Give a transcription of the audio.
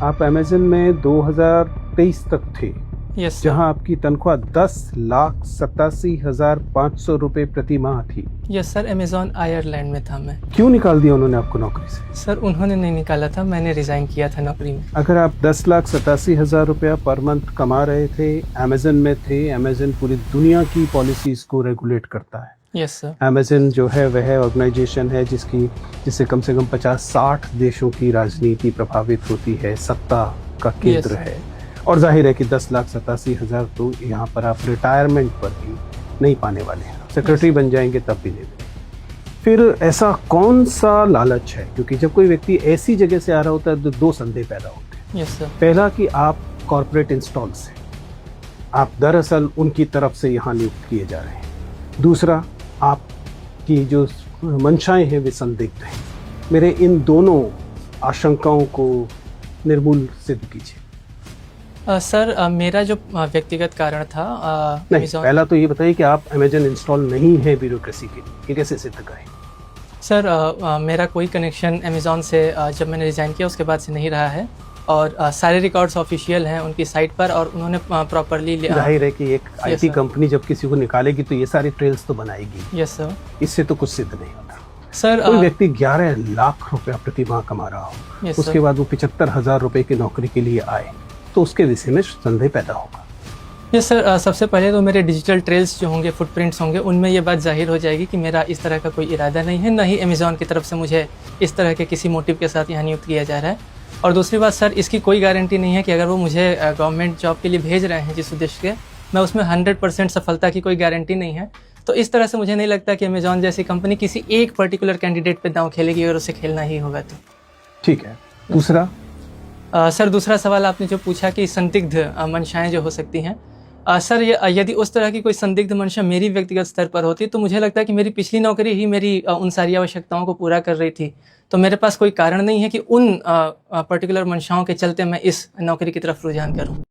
आप अमेज़न में 2023 तक थे, यस सर। जहां आपकी तनख्वाह 10,87,500 रुपए प्रति माह थी। यस सर, अमेज़ॉन आयरलैंड में था मैं। क्यों निकाल दिया उन्होंने आपको नौकरी से? सर उन्होंने नहीं निकाला था, मैंने रिज़ाइन किया था नौकरी में। अगर आप 10,87,000 रुपया पर मंथ कमा रहे थे, अमेज़न में थे, अमेज़न पूरी दुनिया की पॉलिसीज़ को रेगुलेट करता है। Yes sir. अमेज़न जो है वह ऑर्गेनाइजेशन है जिससे कम से कम 50-60 देशों की राजनीति प्रभावित होती है, सत्ता का केंद्र है। और जाहिर है कि 10,87,000 तो यहाँ पर आप रिटायरमेंट पर भी नहीं पाने वाले हैं। सेक्रेटरी बन जाएंगे तब भी नहीं मिलेंगे। फिर ऐसा कौन सा लालच है? क्योंकि जब कोई व्यक्ति ऐसी जगह से आ रहा होता है तो दो संदेह पैदा होते हैं। Yes sir. पहला कि आप कॉर्पोरेट इंस्टॉल्स हैं, आप दरअसल उनकी तरफ से यहाँ नियुक्त किए जा रहे हैं। दूसरा, आपकी जो मंशाएं हैं वे संदिग्ध हैं। मेरे इन दोनों आशंकाओं को निर्मूल सिद्ध कीजिए। सर मेरा जो व्यक्तिगत कारण था नहीं, पहला तो ये बताइए कि आप अमेज़न इंस्टॉल नहीं है ब्यूरोक्रेसी के लिए, ये कैसे सिद्ध करें? सर मेरा कोई कनेक्शन अमेज़ॉन से जब मैंने रिज़ाइन किया उसके बाद से नहीं रहा है, और सारे रिकॉर्ड्स ऑफिशियल हैं उनकी साइट पर, और उन्होंने प्रॉपरली जाहिर है कि एक आईटी कंपनी जब किसी को निकालेगी तो ये सारी ट्रेल्स तो बनाएगी। Yes sir. इससे तो कुछ सिद्ध नहीं होता। सर कोई व्यक्ति 11 लाख रुपया प्रति माह कमा रहा हो, यस उसके सर। बाद वो 75,000 रुपए की नौकरी के लिए आए तो उसके विषय में संदेह पैदा होगा। यस सर, सबसे पहले तो मेरे डिजिटल ट्रेल्स जो होंगे, फुटप्रिंट्स होंगे, उनमें ये बात जाहिर हो जाएगी कि मेरा इस तरह का कोई इरादा नहीं है, ना ही अमेज़ॉन की तरफ से मुझे इस तरह के किसी मोटिव के साथ यहाँ नियुक्त किया जा रहा है। और दूसरी बात सर, इसकी कोई गारंटी नहीं है कि अगर वो मुझे गवर्नमेंट जॉब के लिए भेज रहे हैं जिस उद्देश्य के, मैं उसमें 100% सफलता की कोई गारंटी नहीं है। तो इस तरह से मुझे नहीं लगता कि अमेज़ॉन जैसी कंपनी किसी एक पर्टिकुलर कैंडिडेट पे दांव खेलेगी, अगर उसे खेलना ही होगा तो। ठीक है। दूसरा, सर दूसरा सवाल आपने जो पूछा कि संदिग्ध मंशाएं जो हो सकती हैं, सर यदि उस तरह की कोई संदिग्ध मंशा मेरी व्यक्तिगत स्तर पर होती तो मुझे लगता है कि मेरी पिछली नौकरी ही मेरी उन सारी आवश्यकताओं को पूरा कर रही थी, तो मेरे पास कोई कारण नहीं है कि उन पर्टिकुलर मंशाओं के चलते मैं इस नौकरी की तरफ रुझान करूं।